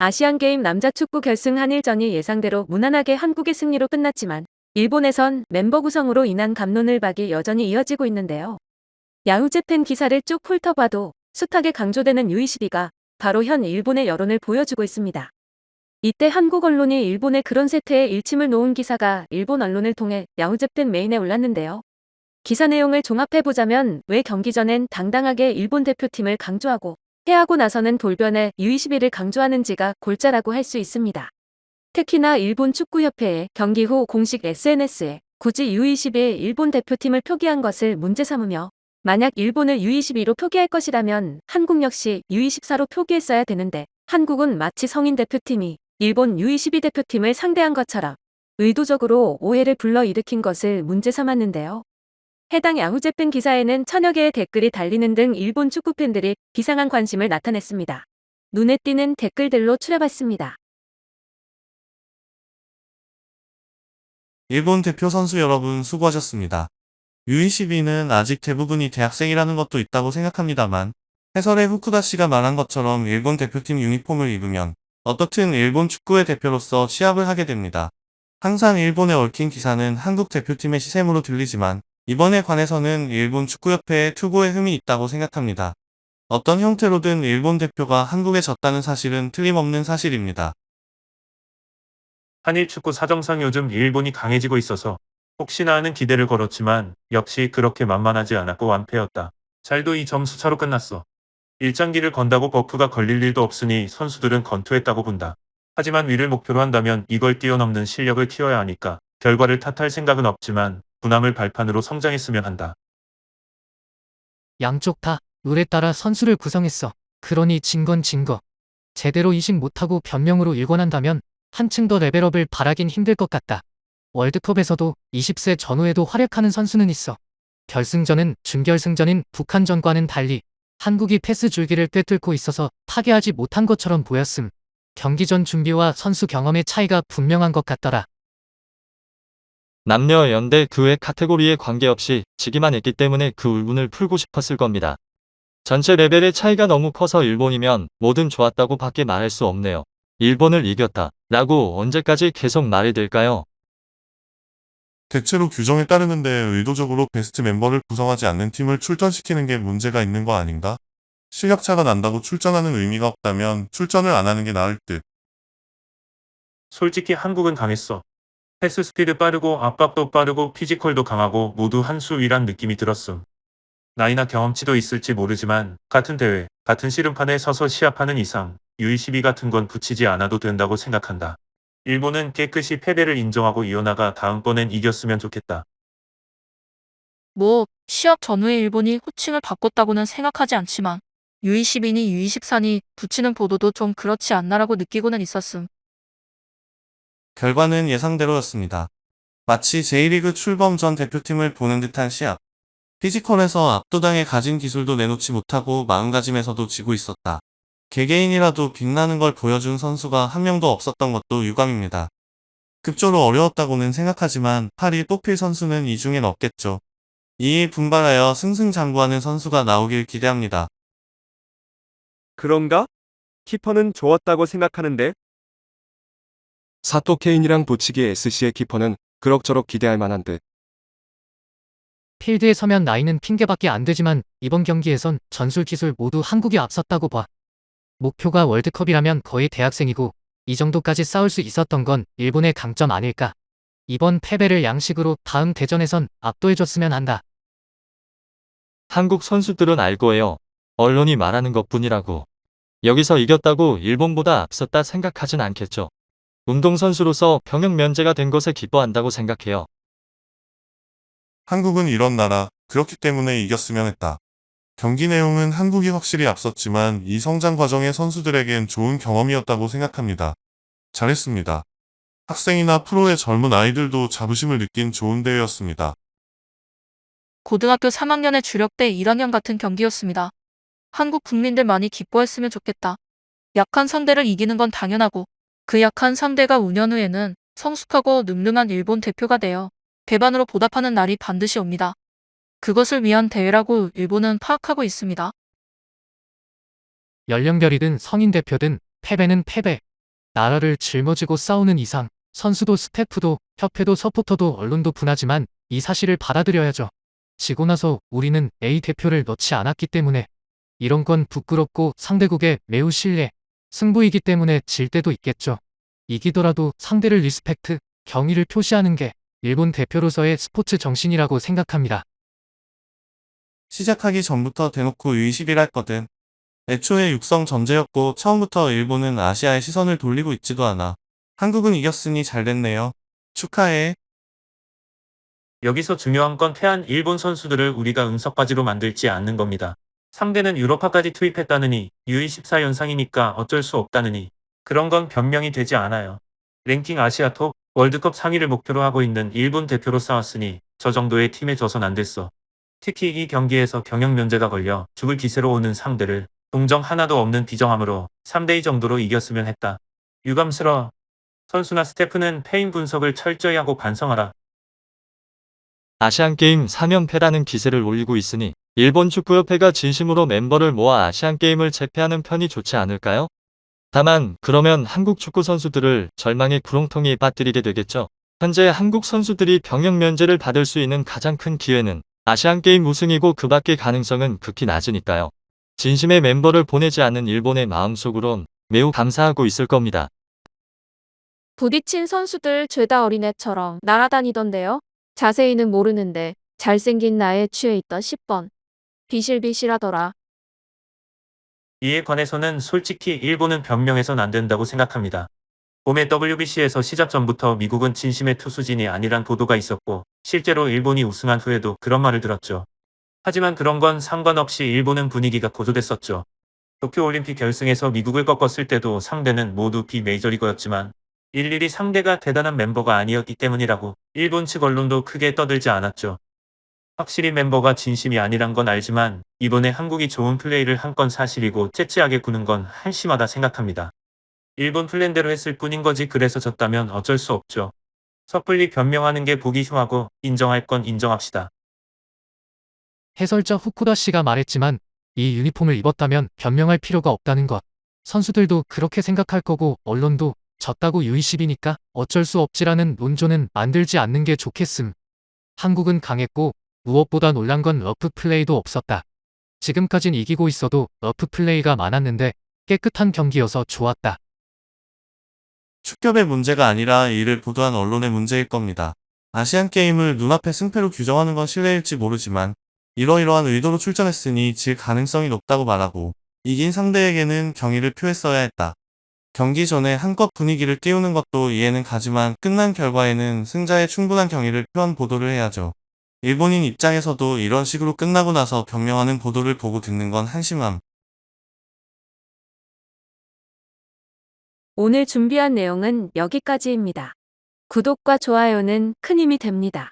아시안게임 남자축구 결승 한일전이 예상대로 무난하게 한국의 승리로 끝났지만 일본에선 멤버 구성으로 인한 갑론을박이 여전히 이어지고 있는데요. 야후재팬 기사를 쭉 훑어봐도 숱하게 강조되는 U22가 바로 현 일본의 여론을 보여주고 있습니다. 이때 한국 언론이 일본의 그런 세태에 일침을 놓은 기사가 일본 언론을 통해 야후재팬 메인에 올랐는데요. 기사 내용을 종합해보자면 왜 경기 전엔 당당하게 일본 대표팀을 강조하고 패하고 나서는 돌변해 U22를 강조하는지가 골자라고 할 수 있습니다. 특히나 일본 축구협회의 경기 후 공식 SNS에 굳이 U22의 일본 대표팀을 표기한 것을 문제 삼으며 만약 일본을 U22로 표기할 것이라면 한국 역시 U24로 표기했어야 되는데 한국은 마치 성인 대표팀이 일본 U22 대표팀을 상대한 것처럼 의도적으로 오해를 불러일으킨 것을 문제 삼았는데요. 해당 야후재팬 기사에는 천여 개의 댓글이 달리는 등 일본 축구팬들이 비상한 관심을 나타냈습니다. 눈에 띄는 댓글들로 추려봤습니다. 일본 대표 선수 여러분 수고하셨습니다. U22는 아직 대부분이 대학생이라는 것도 있다고 생각합니다만 해설의 후쿠다 씨가 말한 것처럼 일본 대표팀 유니폼을 입으면 어떻든 일본 축구의 대표로서 시합을 하게 됩니다. 항상 일본에 얽힌 기사는 한국 대표팀의 시샘으로 들리지만 이번에 관해서는 일본 축구협회에 투고의 흠이 있다고 생각합니다. 어떤 형태로든 일본 대표가 한국에 졌다는 사실은 틀림없는 사실입니다. 한일 축구 사정상 요즘 일본이 강해지고 있어서 혹시나 하는 기대를 걸었지만 역시 그렇게 만만하지 않았고 완패였다. 잘도 이 점수 차로 끝났어. 일장기를 건다고 버프가 걸릴 일도 없으니 선수들은 건투했다고 본다. 하지만 위를 목표로 한다면 이걸 뛰어넘는 실력을 키워야 하니까 결과를 탓할 생각은 없지만 부남을 발판으로 성장했으면 한다. 양쪽 다 룰에 따라 선수를 구성했어. 그러니 진 건 진 거. 제대로 이식 못하고 변명으로 일관한다면 한층 더 레벨업을 바라긴 힘들 것 같다. 월드컵에서도 20세 전후에도 활약하는 선수는 있어. 결승전은 준결승전인 북한전과는 달리 한국이 패스 줄기를 꿰뚫고 있어서 타개하지 못한 것처럼 보였음. 경기 전 준비와 선수 경험의 차이가 분명한 것 같더라. 남녀 연대 그 외 카테고리에 관계없이 지기만 했기 때문에 그 울분을 풀고 싶었을 겁니다. 전체 레벨의 차이가 너무 커서 일본이면 뭐든 좋았다고 밖에 말할 수 없네요. 일본을 이겼다 라고 언제까지 계속 말이 될까요? 대체로 규정에 따르는데 의도적으로 베스트 멤버를 구성하지 않는 팀을 출전시키는 게 문제가 있는 거 아닌가? 실력차가 난다고 출전하는 의미가 없다면 출전을 안 하는 게 나을 듯. 솔직히 한국은 강했어. 패스 스피드 빠르고 압박도 빠르고 피지컬도 강하고 모두 한 수 위란 느낌이 들었음. 나이나 경험치도 있을지 모르지만 같은 대회, 같은 씨름판에 서서 시합하는 이상 U22 같은 건 붙이지 않아도 된다고 생각한다. 일본은 깨끗이 패배를 인정하고 이어나가 다음번엔 이겼으면 좋겠다. 시합 전후에 일본이 호칭을 바꿨다고는 생각하지 않지만 U22니 U24니 붙이는 보도도 좀 그렇지 않나라고 느끼고는 있었음. 결과는 예상대로였습니다. 마치 J리그 출범 전 대표팀을 보는 듯한 시합. 피지컬에서 압도당해 가진 기술도 내놓지 못하고 마음가짐에서도 지고 있었다. 개개인이라도 빛나는 걸 보여준 선수가 한 명도 없었던 것도 유감입니다. 급조로 어려웠다고는 생각하지만 8위 뽑힐 선수는 이 중엔 없겠죠. 이에 분발하여 승승장구하는 선수가 나오길 기대합니다. 그런가? 키퍼는 좋았다고 생각하는데. 사토 케인이랑 도치기 SC의 키퍼는 그럭저럭 기대할 만한 듯. 필드에 서면 나이는 핑계밖에 안 되지만 이번 경기에선 전술 기술 모두 한국이 앞섰다고 봐. 목표가 월드컵이라면 거의 대학생이고 이 정도까지 싸울 수 있었던 건 일본의 강점 아닐까. 이번 패배를 양식으로 다음 대전에선 압도해줬으면 한다. 한국 선수들은 알 거예요. 언론이 말하는 것뿐이라고. 여기서 이겼다고 일본보다 앞섰다 생각하진 않겠죠. 운동선수로서 병역 면제가 된 것에 기뻐한다고 생각해요. 한국은 이런 나라, 그렇기 때문에 이겼으면 했다. 경기 내용은 한국이 확실히 앞섰지만 이 성장 과정의 선수들에겐 좋은 경험이었다고 생각합니다. 잘했습니다. 학생이나 프로의 젊은 아이들도 자부심을 느낀 좋은 대회였습니다. 고등학교 3학년의 주력대 1학년 같은 경기였습니다. 한국 국민들 많이 기뻐했으면 좋겠다. 약한 상대를 이기는 건 당연하고 그 약한 상대가 5년 후에는 성숙하고 늠름한 일본 대표가 되어 배반으로 보답하는 날이 반드시 옵니다. 그것을 위한 대회라고 일본은 파악하고 있습니다. 연령별이든 성인 대표든 패배는 패배. 나라를 짊어지고 싸우는 이상 선수도 스태프도 협회도 서포터도 언론도 분하지만 이 사실을 받아들여야죠. 지고 나서 우리는 A 대표를 넣지 않았기 때문에 이런 건 부끄럽고 상대국에 매우 신뢰, 승부이기 때문에 질 때도 있겠죠. 이기더라도 상대를 리스펙트, 경의를 표시하는 게 일본 대표로서의 스포츠 정신이라고 생각합니다. 시작하기 전부터 대놓고 U21할 거든. 애초에 육성 전제였고 처음부터 일본은 아시아에 시선을 돌리고 있지도 않아. 한국은 이겼으니 잘 됐네요. 축하해. 여기서 중요한 건 패한 일본 선수들을 우리가 응석바지로 만들지 않는 겁니다. 상대는 유로파까지 투입했다느니 U24 연상이니까 어쩔 수 없다느니 그런 건 변명이 되지 않아요. 랭킹 아시아 톱 월드컵 상위를 목표로 하고 있는 일본 대표로 싸웠으니 저 정도의 팀에 져선 안 됐어. 특히 이 경기에서 경영 면제가 걸려 죽을 기세로 오는 상대를 동정 하나도 없는 비정함으로 3대2 정도로 이겼으면 했다. 유감스러워. 선수나 스태프는 패인 분석을 철저히 하고 반성하라. 아시안게임 4연패라는 기세를 올리고 있으니 일본 축구협회가 진심으로 멤버를 모아 아시안게임을 재패하는 편이 좋지 않을까요? 다만 그러면 한국 축구 선수들을 절망의 구렁텅이에 빠뜨리게 되겠죠. 현재 한국 선수들이 병역 면제를 받을 수 있는 가장 큰 기회는 아시안게임 우승이고 그 밖의 가능성은 극히 낮으니까요. 진심의 멤버를 보내지 않는 일본의 마음속으론 매우 감사하고 있을 겁니다. 부딪힌 선수들 죄다 어린애처럼 날아다니던데요. 자세히는 모르는데 잘생긴 나에 취해 있던 10번. 비실비실하더라. 이에 관해서는 솔직히 일본은 변명해선 안 된다고 생각합니다. 봄에 WBC에서 시작 전부터 미국은 진심의 투수진이 아니란 보도가 있었고 실제로 일본이 우승한 후에도 그런 말을 들었죠. 하지만 그런 건 상관없이 일본은 분위기가 고조됐었죠. 도쿄올림픽 결승에서 미국을 꺾었을 때도 상대는 모두 비메이저리거였지만 일일이 상대가 대단한 mem버가 아니었기 때문이라고 일본 측 언론도 크게 떠들지 않았죠. 확실히 멤버가 진심이 아니란 건 알지만 이번에 한국이 좋은 플레이를 한 건 사실이고 째째하게 구는 건 한심하다 생각합니다. 일본 플랜대로 했을 뿐인 거지 그래서 졌다면 어쩔 수 없죠. 섣불리 변명하는 게 보기 흉하고 인정할 건 인정합시다. 해설자 후쿠다 씨가 말했지만 이 유니폼을 입었다면 변명할 필요가 없다는 것. 선수들도 그렇게 생각할 거고 언론도 졌다고 U20이니까 어쩔 수 없지라는 논조는 만들지 않는 게 좋겠음. 한국은 강했고 무엇보다 놀란 건 러프 플레이도 없었다. 지금까진 이기고 있어도 러프 플레이가 많았는데 깨끗한 경기여서 좋았다. 축협의 문제가 아니라 이를 보도한 언론의 문제일 겁니다. 아시안게임을 눈앞에 승패로 규정하는 건 실례일지 모르지만 이러이러한 의도로 출전했으니 질 가능성이 높다고 말하고 이긴 상대에게는 경의를 표했어야 했다. 경기 전에 한껏 분위기를 띄우는 것도 이해는 가지만 끝난 결과에는 승자의 충분한 경의를 표한 보도를 해야죠. 일본인 입장에서도 이런 식으로 끝나고 나서 변명하는 보도를 보고 듣는 건 한심함. 오늘 준비한 내용은 여기까지입니다. 구독과 좋아요는 큰 힘이 됩니다.